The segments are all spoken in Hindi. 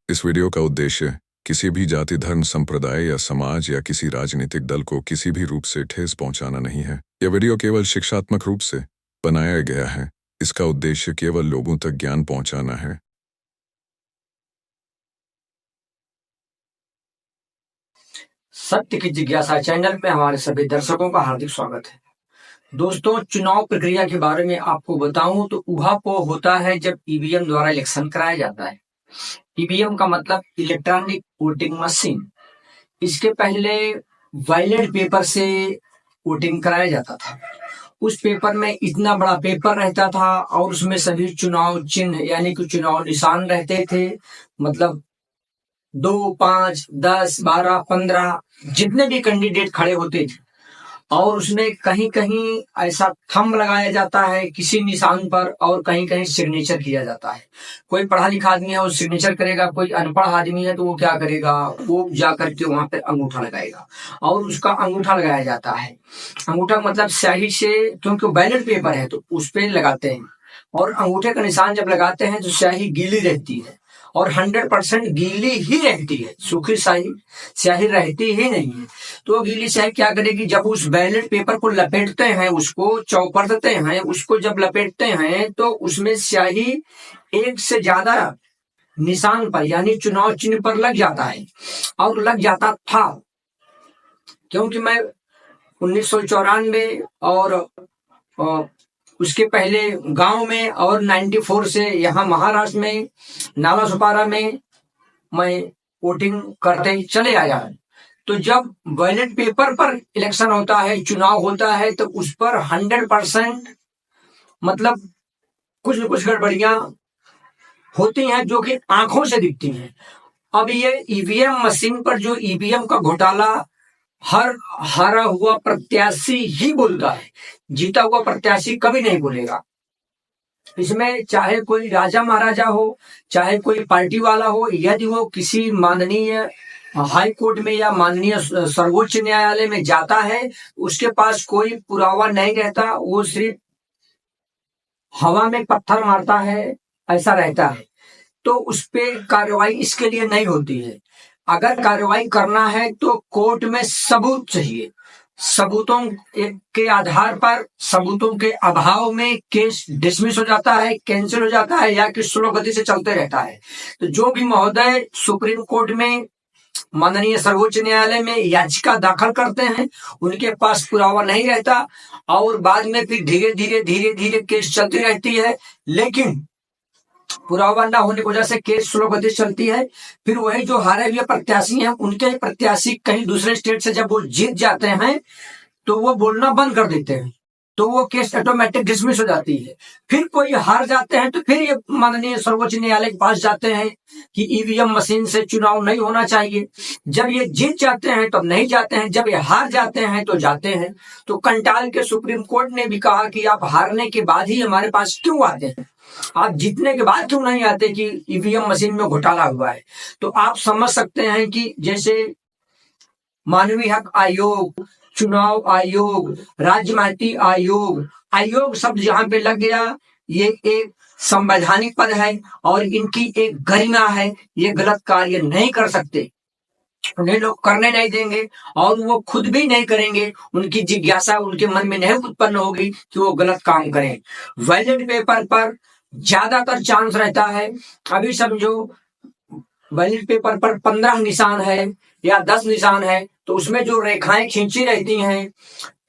इस वीडियो का उद्देश्य किसी भी जाति, धर्म, संप्रदाय या समाज या किसी राजनीतिक दल को किसी भी रूप से ठेस पहुंचाना नहीं है। यह वीडियो केवल शिक्षात्मक रूप से बनाया गया है। इसका उद्देश्य केवल लोगों तक ज्ञान पहुंचाना है। सत्य की जिज्ञासा चैनल में हमारे सभी दर्शकों का हार्दिक स्वागत है। दोस्तों, चुनाव प्रक्रिया के बारे में आपको बताऊं तो ऊहापोह होता है जब ईवीएम द्वारा इलेक्शन कराया जाता है। ईवीएम का मतलब इलेक्ट्रॉनिक वोटिंग मशीन। इसके पहले बैलेट पेपर से वोटिंग कराया जाता था। उस पेपर में इतना बड़ा पेपर रहता था और उसमें सभी चुनाव चिन्ह यानी कि चुनाव निशान रहते थे। मतलब 2, 5, 10, 12, 15 जितने भी कैंडिडेट खड़े होते थे और उसमें कहीं कहीं ऐसा थंब लगाया जाता है किसी निशान पर और कहीं कहीं सिग्नेचर किया जाता है। कोई पढ़ा लिखा आदमी है वो सिग्नेचर करेगा, कोई अनपढ़ आदमी है तो वो क्या करेगा, वो जा करके वहां पे अंगूठा लगाएगा और उसका अंगूठा लगाया जाता है। अंगूठा मतलब स्याही से, क्योंकि बैलेट पेपर है तो उस पे लगाते हैं और अंगूठे का निशान जब लगाते हैं तो स्याही गीली रहती है और 100% गीली ही रहती है, सूखी स्याही रहती ही नहीं है। तो गीली स्याही क्या करेगी, जब उस बैलेट पेपर को लपेटते हैं, उसको चौपड़ते हैं, उसको जब लपेटते हैं तो उसमें स्याही एक से ज्यादा निशान पर यानी चुनाव चिन्ह पर लग जाता है और लग जाता था। क्योंकि मैं 1994 और उसके पहले गांव में और 94 से यहाँ महाराष्ट्र में नाला सुपारा में मैं वोटिंग करते चले आया। तो जब बैलेट पेपर पर इलेक्शन होता है, चुनाव होता है, तो उस पर 100% मतलब कुछ न कुछ गड़बड़ियां होती हैं जो कि आंखों से दिखती हैं। अब ये ईवीएम मशीन पर जो ईवीएम का घोटाला हर हारा हुआ प्रत्याशी ही बोलता है, जीता हुआ प्रत्याशी कभी नहीं बोलेगा। इसमें चाहे कोई राजा महाराजा हो, चाहे कोई पार्टी वाला हो, यदि वो किसी माननीय हाई कोर्ट में या माननीय सर्वोच्च न्यायालय में जाता है, उसके पास कोई पुरावा नहीं रहता, वो सिर्फ हवा में पत्थर मारता है, ऐसा रहता है। तो उस पे कार्रवाई इसके लिए नहीं होती है। अगर कार्रवाई करना है तो कोर्ट में सबूत चाहिए। सबूतों के आधार पर, सबूतों के अभाव में केस डिसमिस हो जाता है, कैंसिल हो जाता है या कि स्लो गति से चलते रहता है। तो जो भी महोदय सुप्रीम कोर्ट में, माननीय सर्वोच्च न्यायालय में याचिका दाखिल करते हैं, उनके पास पुरावा नहीं रहता और बाद में फिर धीरे धीरे केस चलती रहती है। लेकिन पुरावा न होने की वजह से केस स्लो गति चलती है। फिर वही जो हारे हुए प्रत्याशी हैं, उनके प्रत्याशी कहीं दूसरे स्टेट से जब वो जीत जाते हैं तो वो बोलना बंद कर देते हैं, तो वो केस ऑटोमेटिक डिसमिस हो जाती है। फिर कोई हार जाते हैं तो फिर ये माननीय सर्वोच्च न्यायालय के पास जाते हैं कि ईवीएम मशीन से चुनाव नहीं होना चाहिए। जब ये जीत जाते हैं तब नहीं जाते हैं, जब ये हार जाते हैं तो जाते हैं। तो कंटाल के सुप्रीम कोर्ट ने भी कहा कि आप हारने के बाद ही हमारे पास क्यों आते हैं, आप जीतने के बाद क्यों नहीं आते कि ईवीएम मशीन में घोटाला हुआ है। तो आप समझ सकते हैं कि जैसे मानवीय हक आयोग, चुनाव आयोग, राज्य माटी आयोग शब्द जहां पे लग गया, ये एक संवैधानिक पद है और इनकी एक गरिमा है। ये गलत कार्य नहीं कर सकते, उन्हें लोग करने नहीं देंगे और वो खुद भी नहीं करेंगे। उनकी जिज्ञासा उनके मन में नहीं उत्पन्न होगी कि वो गलत काम करें। बैलेट पेपर पर ज्यादातर चांस रहता है, अभी समझो बैलेट पेपर पर 15 निशान है या 10 निशान है, तो उसमें जो रेखाएं खींची रहती हैं,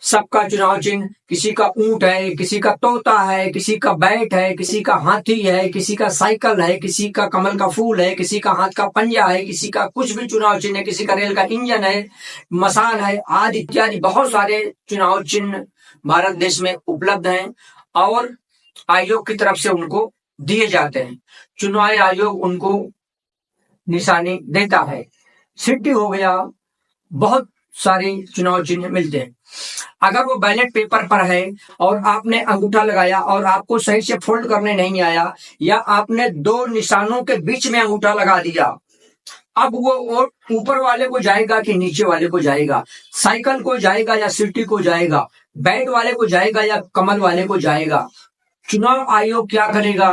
सबका चुनाव चिन्ह, किसी का ऊंट है, किसी का तोता है, किसी का बैट है, किसी का हाथी है, किसी का साइकिल है, किसी का कमल का फूल है, किसी का हाथ का पंजा है, किसी का कुछ भी चुनाव चिन्ह है, किसी का रेल का इंजन है, मशाल है, आदि इत्यादि बहुत सारे चुनाव चिन्ह भारत देश में उपलब्ध हैं और आयोग की तरफ से उनको दिए जाते हैं। चुनाव आयोग उनको निशानी देता है। सिटी हो गया, बहुत सारे चुनाव चिन्ह मिलते हैं। अगर वो बैलेट पेपर पर है और आपने अंगूठा लगाया और आपको सही से फोल्ड करने नहीं आया या आपने 2 निशानों के बीच में अंगूठा लगा दिया, अब वो वोट ऊपर वाले को जाएगा कि नीचे वाले को जाएगा, साइकिल को जाएगा या सिटी को जाएगा, बैट वाले को जाएगा या कमल वाले को जाएगा। चुनाव आयोग क्या करेगा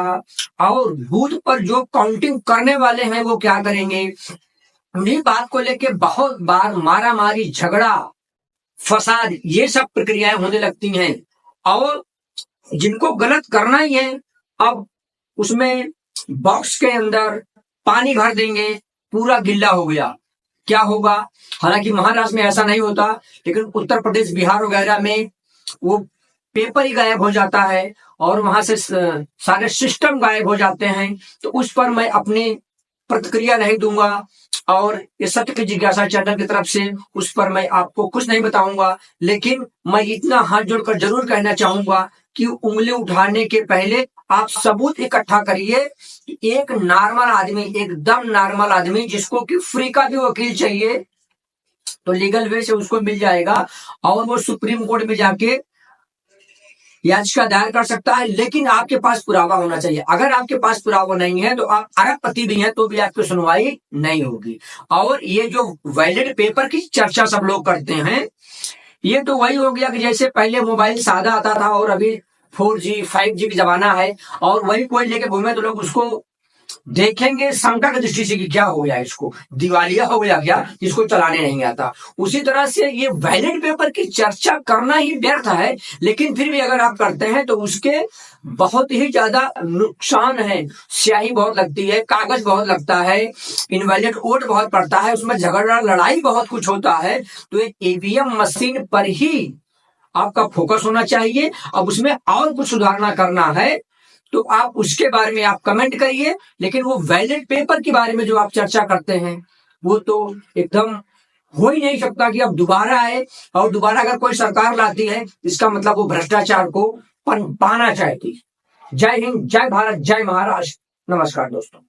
और बूथ पर जो काउंटिंग करने वाले हैं वो क्या करेंगे। उन्हीं बात को लेके बहुत बार मारा मारी, झगड़ा, फसाद, ये सब प्रक्रियाएं होने लगती हैं और जिनको गलत करना ही है अब उसमें बॉक्स के अंदर पानी भर देंगे, पूरा गिल्ला हो गया, क्या होगा। हालांकि महाराष्ट्र में ऐसा नहीं होता, लेकिन उत्तर प्रदेश, बिहार वगैरह में वो पेपर ही गायब हो जाता है और वहां से सारे सिस्टम गायब हो जाते हैं। तो उस पर मैं अपनी प्रतिक्रिया नहीं दूंगा और ये सत्य की जिज्ञासा चैनल की तरफ से उस पर मैं आपको कुछ नहीं बताऊंगा। लेकिन मैं इतना हाथ जोड़कर जरूर कहना चाहूंगा कि उंगली उठाने के पहले आप सबूत इकट्ठा करिए। एक नॉर्मल आदमी, एकदम नॉर्मल आदमी जिसको कि फ्री का भी वकील चाहिए तो लीगल वे से उसको मिल जाएगा और वो सुप्रीम कोर्ट में जाके याचिका दायर कर सकता है। लेकिन आपके पास पुरावा होना चाहिए। अगर आपके पास पुरावा नहीं है तो आप अरबपति भी हैं तो भी आपकी सुनवाई नहीं होगी। और ये जो वैलिड पेपर की चर्चा सब लोग करते हैं, ये तो वही हो गया कि जैसे पहले मोबाइल सादा आता था और अभी 4G 5G का जमाना है और वही कोई लेके घूमे तो लोग उसको देखेंगे शंका की दृष्टि से कि क्या हो गया, इसको दिवालिया हो गया क्या, इसको चलाने नहीं आता। उसी तरह से ये वैलिड पेपर की चर्चा करना ही व्यर्थ है। लेकिन फिर भी अगर आप करते हैं तो उसके बहुत ही ज्यादा नुकसान है। स्याही बहुत लगती है, कागज बहुत लगता है, इनवैलिड वोट बहुत पड़ता है, उसमें झगड़ा लड़ाई बहुत कुछ होता है। तो एक ईवीएम मशीन पर ही आपका फोकस होना चाहिए। अब उसमें और कुछ सुधारना करना है तो आप उसके बारे में आप कमेंट करिए। लेकिन वो वैलिड पेपर के बारे में जो आप चर्चा करते हैं वो तो एकदम हो ही नहीं सकता कि अब दोबारा आए। और दोबारा अगर कोई सरकार लाती है इसका मतलब वो भ्रष्टाचार को पाना चाहती। जय हिंद, जय भारत, जय महाराष्ट्र। नमस्कार दोस्तों।